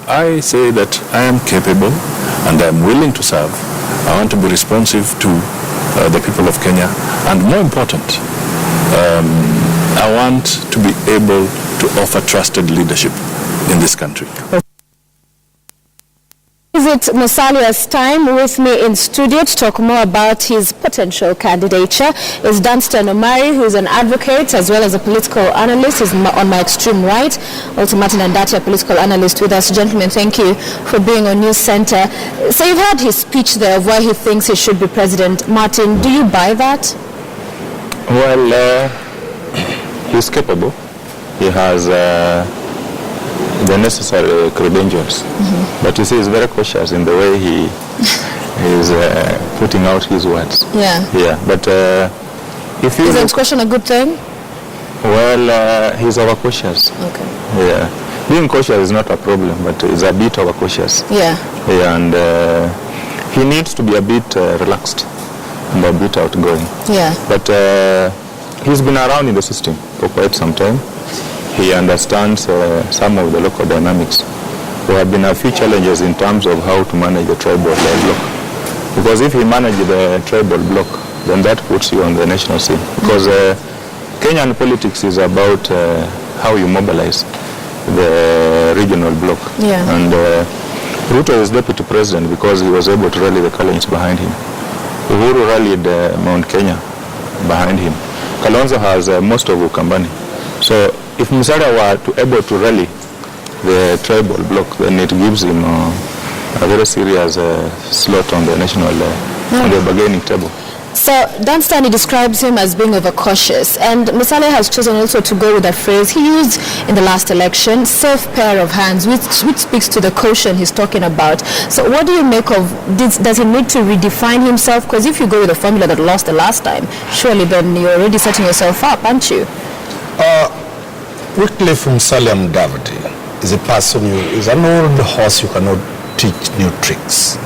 I say that I am capable and I am willing to serve. I want to be responsive to the people of Kenya, and more important, I want to be able to offer trusted leadership in this country. Visit Musalia's time. With me in studio to talk more about his potential candidature is Danston Omari, who is an advocate as well as a political analyst. He's on my extreme right. Also Martin Andati, a political analyst with us. Gentlemen, thank you for being on News Center. So you've heard his speech there of why he thinks he should be president. Martin, do you buy that? Well, he's capable. He has the necessary credentials. But you see, he's very cautious in the way he is putting out his words. Yeah. But if you is caution a good thing? Well, he's overcautious. Okay. Yeah. Being cautious is not a problem, but he's a bit overcautious. Yeah. Yeah, and he needs to be a bit relaxed and a bit outgoing. Yeah. But he's been around in the system for quite some time. He understands some of the local dynamics. There have been a few challenges in terms of how to manage the tribal bloc. Because if you manage the tribal bloc, then that puts you on the national scene. Because Kenyan politics is about how you mobilize the regional bloc. Yeah. And Ruto is deputy president because he was able to rally the Kalonzo behind him. Uhuru rallied Mount Kenya behind him. Kalonzo has most of Ukambani. So if Musalia were able to rally the tribal bloc, then it gives him a very serious slot on the national on the bargaining table. So Danston describes him as being overcautious, and Musalia has chosen also to go with a phrase he used in the last election, safe pair of hands, which speaks to the caution he's talking about. So what do you make of this? Does he need to redefine himself? Because if you go with the formula that lost the last time, surely then you're already setting yourself up, aren't you? Musalia Mudavadi is a person who is an old horse you cannot teach new tricks.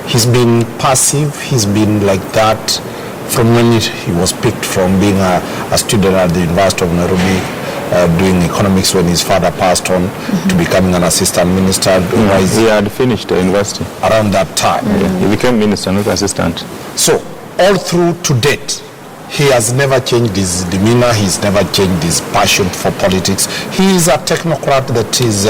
He's been passive, he's been like that from when he was picked from being a student at the University of Nairobi, doing economics when his father passed on, to becoming an assistant minister. He had finished the university. Around that time. Yeah. He became minister, not assistant. So, all through to date, he has never changed his demeanor, he's never changed his passion for politics. He is a technocrat that is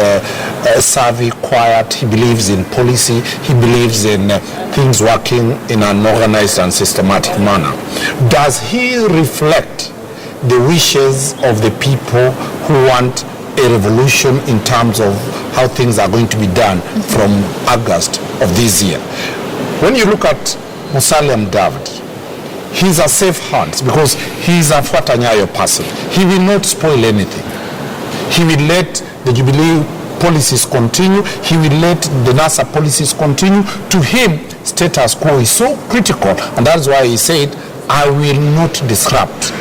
savvy, quiet, he believes in policy, he believes in things working in an organized and systematic manner. Does he reflect the wishes of the people who want a revolution in terms of how things are going to be done from August of this year? When you look at Musalia Mudavadi, he's a safe hands because he's a Fuatanyayo person. He will not spoil anything. He will let the Jubilee policies continue. He will let the NASA policies continue. To him, status quo is so critical, and that's why he said, I will not disrupt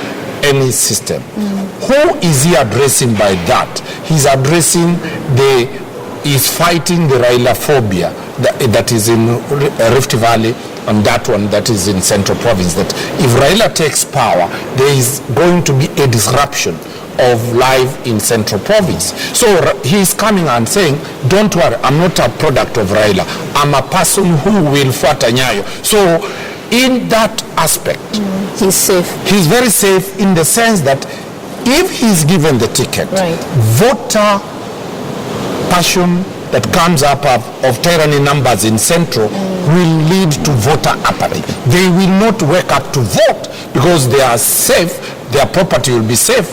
any system. Who is he addressing by that? He's addressing he's fighting the Raila phobia that is in Rift Valley, and that one that is in Central Province, that if Raila takes power, there is going to be a disruption of life in Central Province. So he's coming and saying, don't worry, I'm not a product of Raila. I'm a person who will fuata nyayo. So in that aspect, he's safe. He's very safe in the sense that if he's given the ticket, voter passion that comes up of tyranny numbers in Central will lead to voter apathy. They will not wake up to vote because they are safe, their property will be safe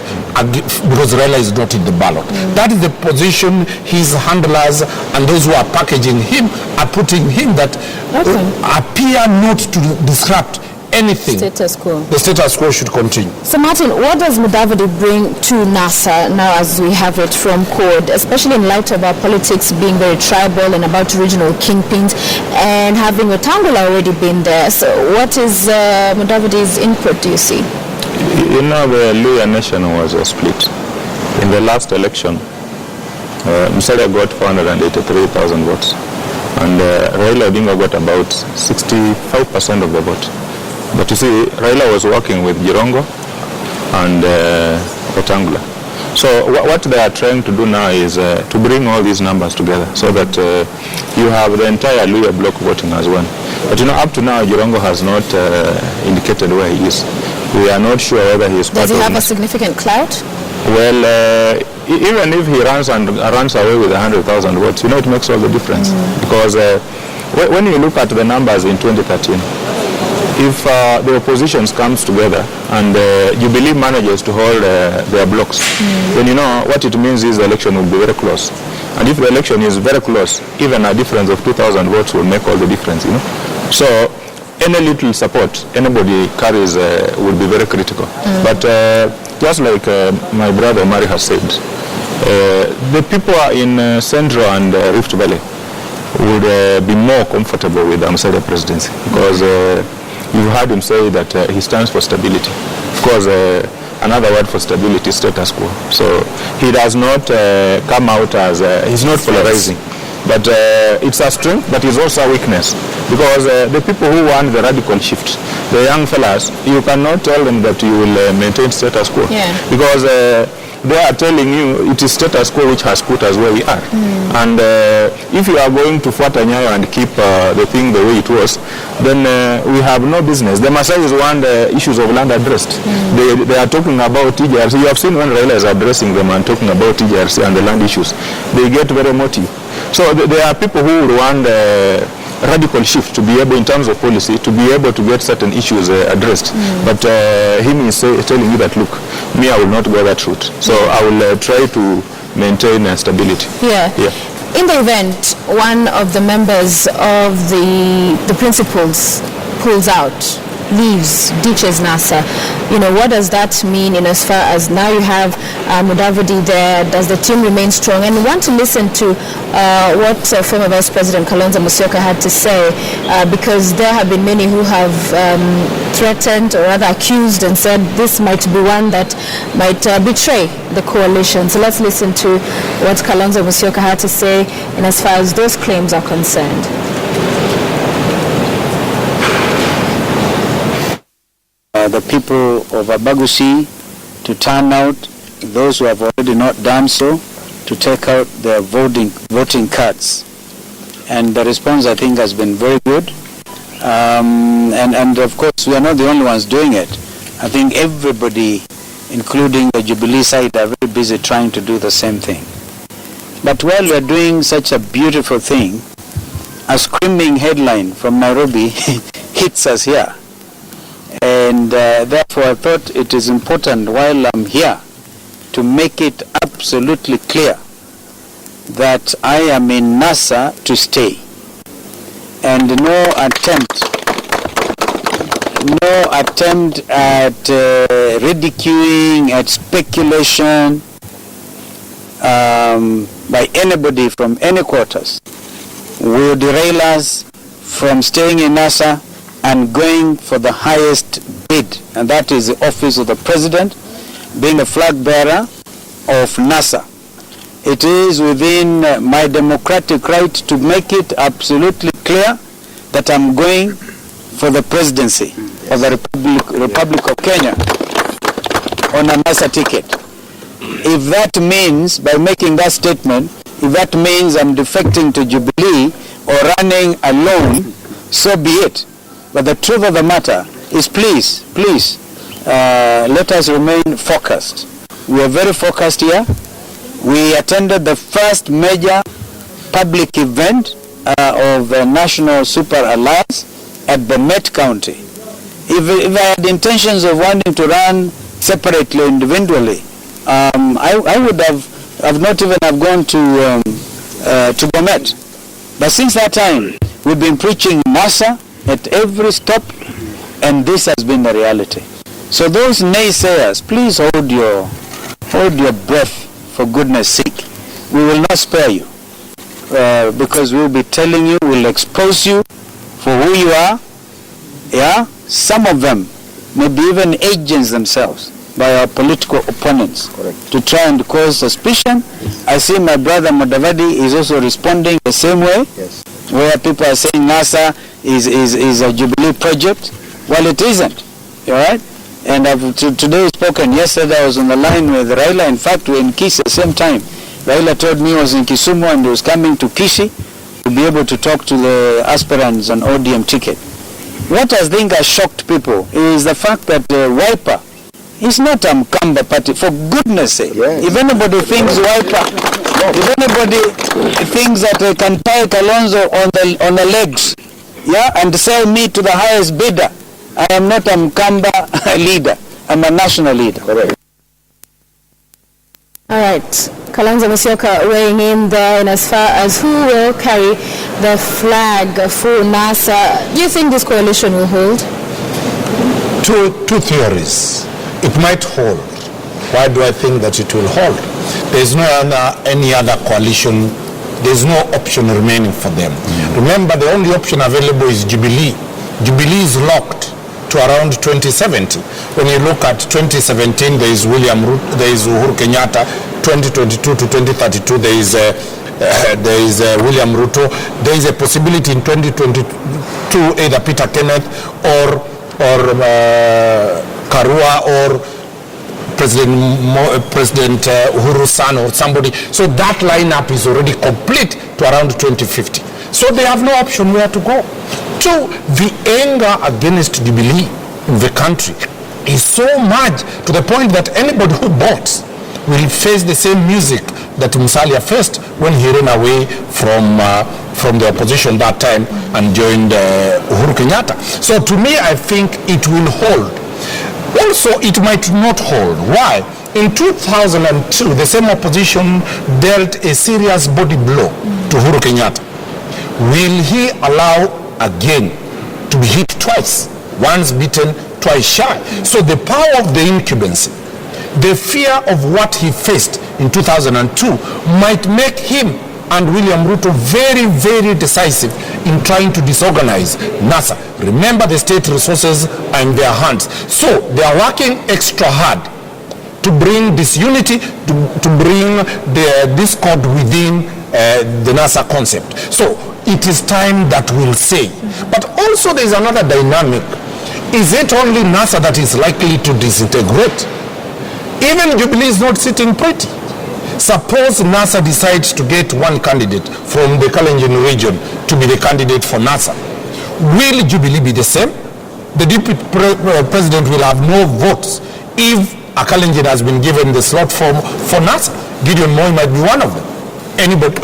because Raila is not in the ballot. That is the position his handlers and those who are packaging him are putting him, that appear not to disrupt anything. Status quo. The status quo should continue. So Martin, what does Mudavadi bring to NASA now as we have it from CORD, especially in light of our politics being very tribal and about regional kingpins and having Wetangula already been there? So what is Mudavadi's input, do you see? You know, the Luhya nation was split. In the last election, Musalia got 483,000 votes. And Raila Odinga got about 65% of the vote. But you see, Raila was working with Jirongo and Wetangula. So what they are trying to do now is to bring all these numbers together so that you have the entire Luhya block voting as one. But up to now, Jirongo has not indicated where he is. We are not sure whether he is part of... Does he have a significant clout? Well, even if he runs away with 100,000 votes, it makes all the difference. Because when you look at the numbers in 2013, if the oppositions comes together and Jubilee manages to hold their blocks, then what it means is the election will be very close. And if the election is very close, even a difference of 2,000 votes will make all the difference, So any little support anybody carries will be very critical. But just like my brother Omari has said, the people in Central and Rift Valley would be more comfortable with the Musalia presidency because you've heard him say that he stands for stability. Of course, another word for stability is status quo. So he does not come out as, he's not polarizing. But it's a strength, but it's also a weakness. Because the people who want the radical shift, the young fellas, you cannot tell them that you will maintain status quo. Yeah. Because they are telling you it is status quo which has put us where we are. And if you are going to Fuatanyayo and keep the thing the way it was, then we have no business. The Maasais want the issues of land addressed. They are talking about TJRC. You have seen when Raila is addressing them and talking about TJRC and the land issues, they get very emotive. So there are people who want radical shift to be able, in terms of policy, to be able to get certain issues addressed. But him is telling you that, look, me, I will not go that route. So I will try to maintain stability. Yeah. In the event, one of the members of the principals pulls out, leaves, ditches NASA, what does that mean in as far as now you have Mudavadi there? Does the team remain strong? And we want to listen to what former Vice President Kalonzo Musyoka had to say because there have been many who have threatened or rather accused and said this might be one that might betray the coalition. So let's listen to what Kalonzo Musyoka had to say in as far as those claims are concerned. The people of Abagusi to turn out, those who have already not done so, to take out their voting cards. And the response, I think, has been very good. And of course, we are not the only ones doing it. I think everybody, including the Jubilee side, are very busy trying to do the same thing. But while we are doing such a beautiful thing, a screaming headline from Nairobi hits us here. And therefore I thought it is important while I'm here to make it absolutely clear that I am in NASA to stay. And no attempt at ridiculing, at speculation by anybody from any quarters will derail us from staying in NASA and going for the highest bid, and that is the office of the President, being a flag bearer of NASA. It is within my democratic right to make it absolutely clear that I'm going for the presidency of the Republic of Kenya on a NASA ticket. If that means, by making that statement, if that means I'm defecting to Jubilee or running alone, so be it. But the truth of the matter is, please, let us remain focused. We are very focused here. We attended the first major public event of the National Super Alliance at the Met County. If I had intentions of wanting to run separately, individually, I would have not even have gone to the Met. But since that time, we've been preaching NASA at every stop, and this has been the reality. So those naysayers, please hold your breath, for goodness sake. We will not spare you, because we will be telling you, we'll expose you for who you are. Yeah, some of them may be even agents themselves by our political opponents. Correct. To try and cause suspicion. I see my brother Mudavadi is also responding the same way. Yes. Where people are saying NASA is a Jubilee project. Well, it isn't. All right? And I've today spoken. Yesterday I was on the line with Raila. In fact, we were in Kisii at the same time. Raila told me he was in Kisumu and he was coming to Kisii to be able to talk to the aspirants on ODM ticket. What I think has shocked people is the fact that Wiper is not a Mkamba party, for goodness sake. Yes. If anybody thinks Wiper, if anybody thinks that they can tie Kalonzo on the legs, yeah, and sell me to the highest bidder, I am not a Mkamba leader. I'm a national leader. Correct. All right, Kalonzo Musyoka weighing in there, and as far as who will carry the flag for NASA, do you think this coalition will hold? Two theories. It might hold. Why do I think that it will hold? There's no any other coalition. There's no option remaining for them. Remember, the only option available is Jubilee. Jubilee is locked to around 2070. When you look at 2017, there is Uhuru Kenyatta. 2022 to 2032, there is William Ruto. There is a possibility in 2022 either Peter Kenneth or Karua or President Uhuru's son or somebody. So that lineup is already complete to around 2050. So they have no option where to go. Two, the anger against Jubilee in the country is so much to the point that anybody who votes will face the same music that Musalia faced when he ran away from the opposition that time and joined Uhuru Kenyatta. So to me, I think it will hold. Also, it might not hold. Why? In 2002, the same opposition dealt a serious body blow to Uhuru Kenyatta. Will he allow again to be hit twice? Once beaten, twice shy. So the power of the incumbency, the fear of what he faced in 2002 might make him and William Ruto very, very decisive in trying to disorganize NASA. Remember, the state resources are in their hands. So they are working extra hard to bring disunity, to bring the discord within the NASA concept. So it is time that we'll say. But also there is another dynamic. Is it only NASA that is likely to disintegrate? Even Jubilee is not sitting pretty. Suppose NASA decides to get one candidate from the Kalenjin region to be the candidate for NASA. Will Jubilee be the same? The deputy president will have no votes if a Kalenjin has been given the slot for NASA. Gideon Moi might be one of them. Anybody,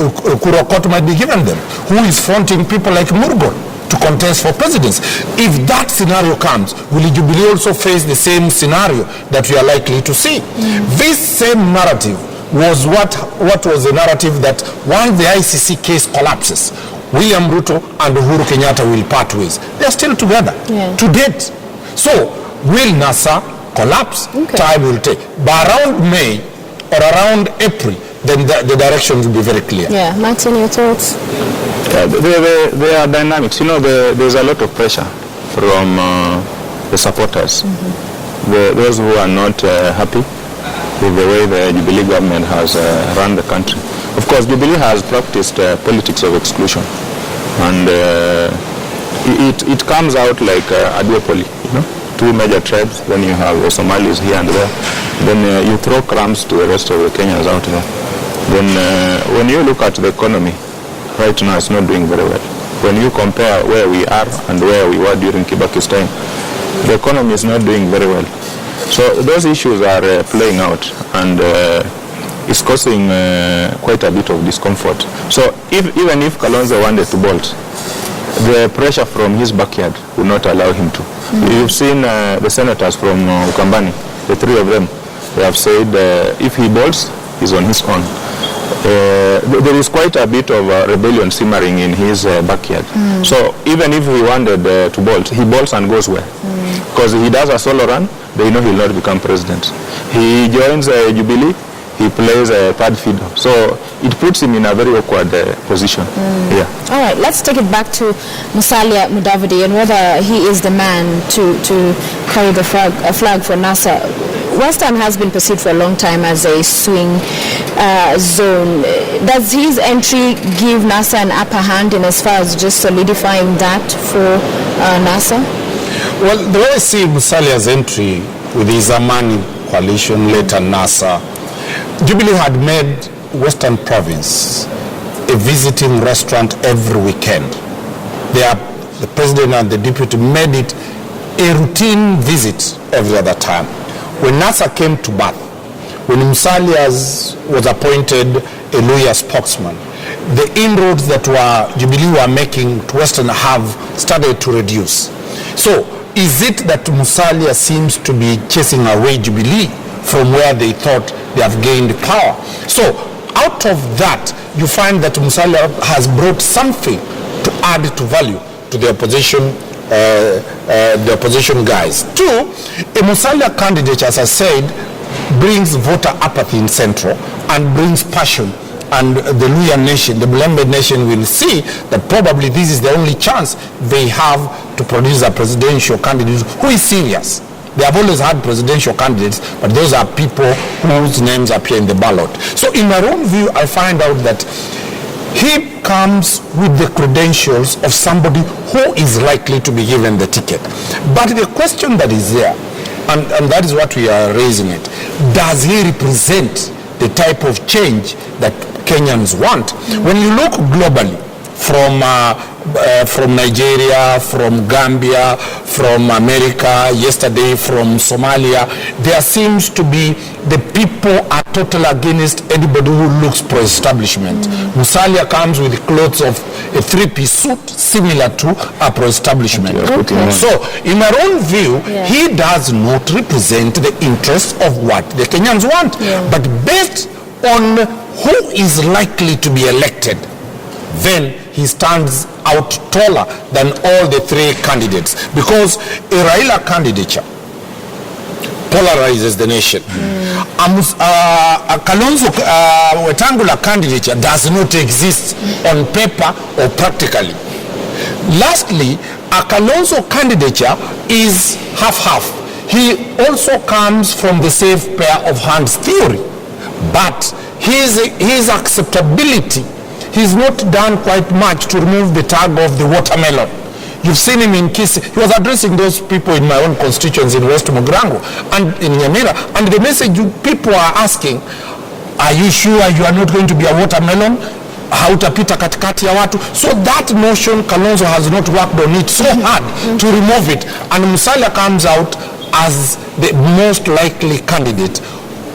Kurokot might be given them. Who is fronting people like Murgon to contest for presidency? If that scenario comes, will Jubilee also face the same scenario that we are likely to see? This same narrative was what was the narrative that once the ICC case collapses, William Ruto and Uhuru Kenyatta will part ways. They are still together to date. So will NASA collapse? Okay. Time will take. But around May or around April, then the direction will be very clear. Yeah, Martin, your thoughts? There are dynamics. You know, there's a lot of pressure from the supporters. Those who are not happy with the way the Jubilee government has run the country. Of course, Jubilee has practiced politics of exclusion, and it comes out like a duopoly, you know, two major tribes. Then you have the Somalis here and there. Then you throw crumbs to the rest of the Kenyans out there. Then when you look at the economy, right now it's not doing very well. When you compare where we are and where we were during Kibaki's time, the economy is not doing very well. So those issues are playing out, and it's causing quite a bit of discomfort. So even if Kalonzo wanted to bolt, the pressure from his backyard would not allow him to. You've seen the senators from Ukambani, the three of them, they have said if he bolts, he's on his own. There is quite a bit of rebellion simmering in his backyard. So even if he wanted to bolt, he bolts and goes where? Because he does a solo run, they know he will not become president. He joins Jubilee, he plays a third fiddle. So it puts him in a very awkward position. Yeah. All right, let's take it back to Musalia Mudavadi and whether he is the man to carry the flag for NASA. West Ham has been perceived for a long time as a swing zone. Does his entry give NASA an upper hand in as far as just solidifying that for NASA? Well, the way I see Musalia's entry with his Amani coalition, later NASA. Jubilee had made Western Province a visiting restaurant every weekend. The president and the deputy made it a routine visit every other time. When NASA came to Bath, when Musalia was appointed a lawyer spokesman, the inroads that Jubilee were making to Western have started to reduce. So is it that Musalia seems to be chasing away Jubilee from where they thought they have gained power? So out of that, you find that Musalia has brought something to add to value to the opposition guys. Two, a Musalia candidate, as I said, brings voter apathy in Central and brings passion, and the Luya nation, the Bulembe nation, will see that probably this is the only chance they have to produce a presidential candidate who is serious. They have always had presidential candidates, but those are people whose names appear in the ballot. So in my own view, I find out that he comes with the credentials of somebody who is likely to be given the ticket. But the question that is there, and that is what we are raising it, does he represent the type of change that Kenyans want? When you look globally, from Nigeria, from Gambia, from America, yesterday from Somalia, there seems to be the people are totally against anybody who looks pro-establishment. Musalia comes with clothes of a three-piece suit similar to a pro-establishment. Okay. So in our own view, he does not represent the interests of what the Kenyans want. But based on who is likely to be elected, then he stands out taller than all the three candidates, because a Raila candidature polarizes the nation. A Kalonzo Wetangula candidature does not exist on paper or practically. Lastly, a Kalonzo candidature is half-half. He also comes from the safe pair of hands theory, but his acceptability, he's not done quite much to remove the tag of the watermelon. You've seen him in Kisii. He was addressing those people in my own constituency in West Mugirango and in Nyamira. And the message people are asking, are you sure you are not going to be a watermelon? Hautapita katikati ya watu. So that notion, Kalonzo has not worked on it so hard to remove it. And Musalia comes out as the most likely candidate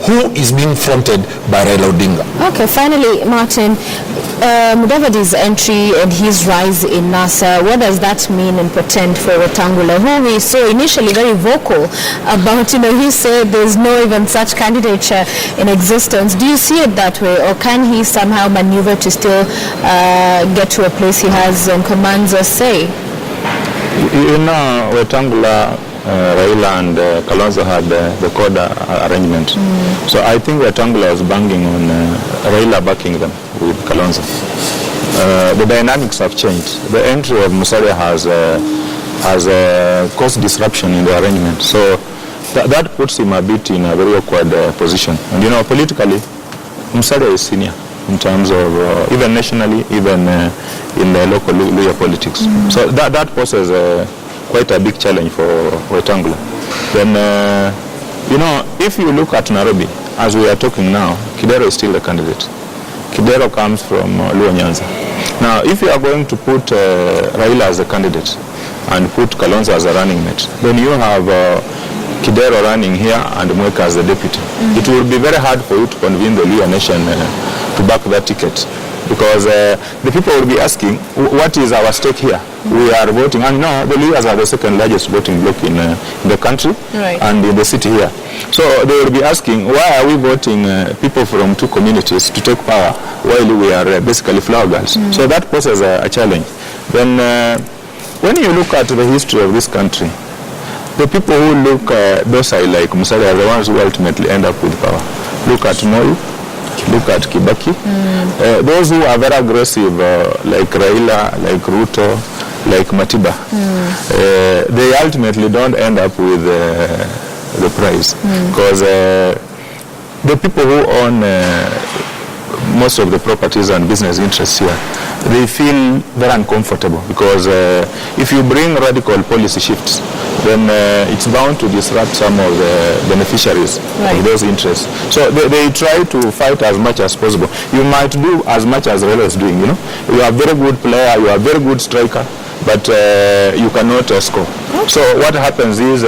who is being fronted by Raila Odinga. Okay, finally, Martin, Mudavadi's entry and his rise in NASA, what does that mean and portend for Wetangula, who we saw initially very vocal about, he said there's no even such candidature in existence. Do you see it that way, or can he somehow maneuver to still get to a place he has and commands a say? Wetangula, Raila and Kalonzo had the code arrangement. So I think Wetangula was banging on Raila backing them with Kalonzo. The dynamics have changed. The entry of Musalia has caused disruption in the arrangement. So that puts him a bit in a very awkward position. And politically, Musalia is senior in terms of even nationally, even in the local Luya politics. So that poses quite a big challenge for Wetangula. Then, if you look at Nairobi, as we are talking now, Kidero is still the candidate. Kidero comes from Luo Nyanza. Now, if you are going to put Raila as a candidate and put Kalonzo as a running mate, then you have Kidero running here and Mweka as the deputy. It will be very hard for you to convince the Luo nation to back that ticket, because the people will be asking, what is our stake here? We are voting, and no, the Luyas are the second largest voting bloc in the country and in the city here. So they will be asking, why are we voting people from two communities to take power while we are basically flower girls? So that poses a challenge. Then when you look at the history of this country, the people who look docile like Musalia are the ones who ultimately end up with power. Look at Moi, look at Kibaki. Those who are very aggressive, like Raila, like Ruto, like Matiba, they ultimately don't end up with the prize, because the people who own most of the properties and business interests here, they feel very uncomfortable, because if you bring radical policy shifts, then it's bound to disrupt some of the beneficiaries of those interests. So they try to fight as much as possible. You might do as much as Raila is doing, you know. You are a very good player, you are a very good striker, but you cannot score. So what happens is